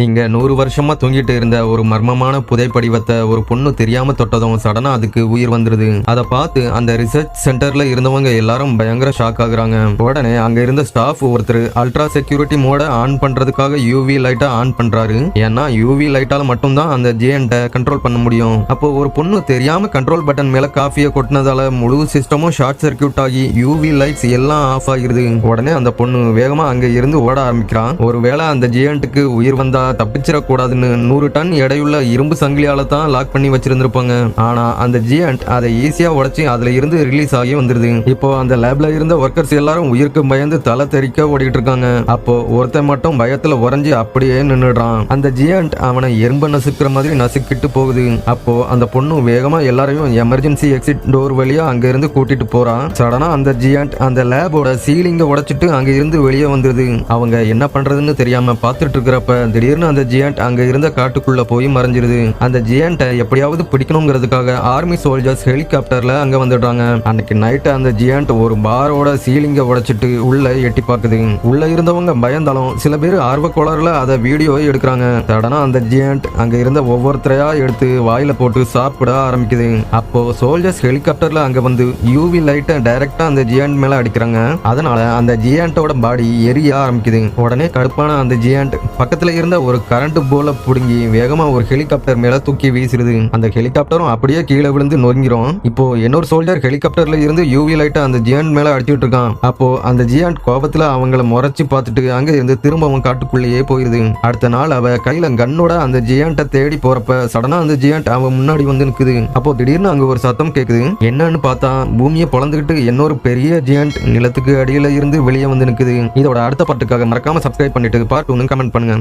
இங்க 100 வருஷமா தூங்கிட்டு இருந்த ஒரு மர்மமான புதைப்படிவத்தை ஒரு பொண்ணு தெரியாம தொட்டதும் சடனா அதுக்கு உயிர் வந்துருது. அதை பார்த்து அந்த ரிசர்ச் சென்டர்ல இருந்தவங்க எல்லாரும் பயங்கர ஷாக் ஆகுறாங்க. உடனே அங்க இருந்த ஸ்டாஃப் ஒருத்தர் அல்ட்ரா செக்யூரிட்டி மோட ஆன் பண்றதுக்காக யூவி லைட்டை ஆன் பண்றாரு. ஏன்னா யூவி லைட்டால மட்டும்தான் அந்த ஜியன்ட்டை கண்ட்ரோல் பண்ண முடியும். அப்போ ஒரு பொண்ணு தெரியாம கண்ட்ரோல் பட்டன் மேல காஃபியை கொட்டினதால முழு சிஸ்டமும் ஷார்ட் சர்க்கியூட் ஆகி யூவி லைட்ஸ் எல்லாம் ஆஃப் ஆகிருது. உடனே அந்த பொண்ணு வேகமா அங்க இருந்து ஓட ஆரம்பிக்கிறான். ஒருவேளை அந்த ஜியன்ட்டுக்கு உயிர் வந்தா தப்பிச்சிடக்கூடாதுன்னு 100 டன் எடையுள்ள இரும்பு சங்கிலியால தான் லாக் பண்ணி வச்சிருந்திருப்பாங்க. ஆனா அந்த ஜியன்ட் அதை ஈஸியா உடைச்சு அதுல இருந்து ரிலீஸ் ஆகி வந்துருது. இப்போ அந்த லேப்ல இருந்த ஒர்க்கர்ஸ் எல்லாரும் உயிருக்கு பயந்து தலை தெறிக்க ஓடிட்டு இருக்காங்க. அப்போ ஒருத்தன் மட்டும் பயத்துல உறைஞ்சி அப்படியே நின்னுடுறான். அந்த ஜியன்ட் அவனை எறும்ப நசுக்கிற மாதிரி நசுக்கிட்டு போகுது. அப்போ அந்த பொண்ணு வேகமா எல்லாரையும் எமர்ஜென்சி எக்ஸிட் டோர் வழியா அங்க இருந்து கூட்டிட்டு போறான். சடனா அந்த ஜியன்ட் அந்த லேபோட சீலிங்க உடைச்சிட்டு அங்க இருந்து வெளியே வந்துருது. அவங்க என்ன பண்றதுன்னு தெரியாம பார்த்துட்டு இருக்கிறப்ப திடீர்னு அந்த ஜியன்ட் அங்க இருந்த காட்டுக்குள்ள போய் மறைஞ்சிருது. அந்த ஜியன்ட்டை எப்படியாவது பிடிக்கணுங்கிறதுக்காக ஆர்மி சோல்ஜர்ஸ் ஹெலிகாப்டர்ல அங்க வந்துடுறாங்க. அன்னைக்கு நைட்டு அந்த ஜியன்ட் ஒரு பாரோட சீலிங்க உடைச்சிட்டு உள்ள எட்டி பார்க்குது. உள்ள இருந்தவங்க பயந்தாலும் சில பேர் ஆர்வ கோளாறுல அதை வீடியோ எடுக்கிறாங்க. சடனா அந்த ஜியன்ட் அங்க இருந்த ஒவ்வொருத்தரையா எடுத்து வாயில போட்டு சாப்பிட ஆரம்பிக்குது. அப்போ சோல்ஜர்ஸ் ஹெலிகாப்டர்ல அங்க வந்து யூவி லைட்டை டைரக்டா அந்த ஜியன்ட் மேல அடிக்கிறாங்க. அதனால அந்த ஜியன்ட்டோட பாடி எரிய ஆரம்பிக்குது. உடனே கடுப்பான அந்த ஜியன்ட் பக்கத்துல இருந்த ஒரு கரண்ட் போல புடுங்கி வேகமா ஒரு ஹெலிகாப்டர் மேல தூக்கி வீசிடுது. அந்த ஹெலிகாப்டரும் அப்படியே கீழே விழுந்து நொறுங்கிரும். இப்போ இன்னொரு சோல்ஜர் ஹெலிகாப்டர்ல இருந்து யூவி லைட்டை அந்த ஜியன்ட் மேல அடிச்சுட்டு இருக்கான். அப்போ அந்த ஜியன்ட் கோபத்துல அவங்கள முறைச்சு பார்த்துட்டு அங்க இருந்து திரும்பவும் காட்டுக்குள்ளேயே போயிருது. அடுத்த நாள் அவ கையில கண்ணோட அந்த ஜியன்ட்டை தேடி போறப்ப சடனா அந்த ஜியன்ட் அவன் முன்னாடி வந்து நிக்குது. அப்போ திடீர்னு அங்க ஒரு சத்தம் கேக்குது. என்னன்னு பார்த்தா பூமியை பொளந்துகிட்டு இன்னொரு பெரிய ஜியன்ட் நிலத்துக்கு அடியில இருந்து வெளியே வந்து நிக்குது. இதோட அடுத்த பாட்டுக்காக மறக்காம சப்ஸ்கிரைப் பண்ணிட்டு பார்ட் 1 கமெண்ட் பண்ணுங்க.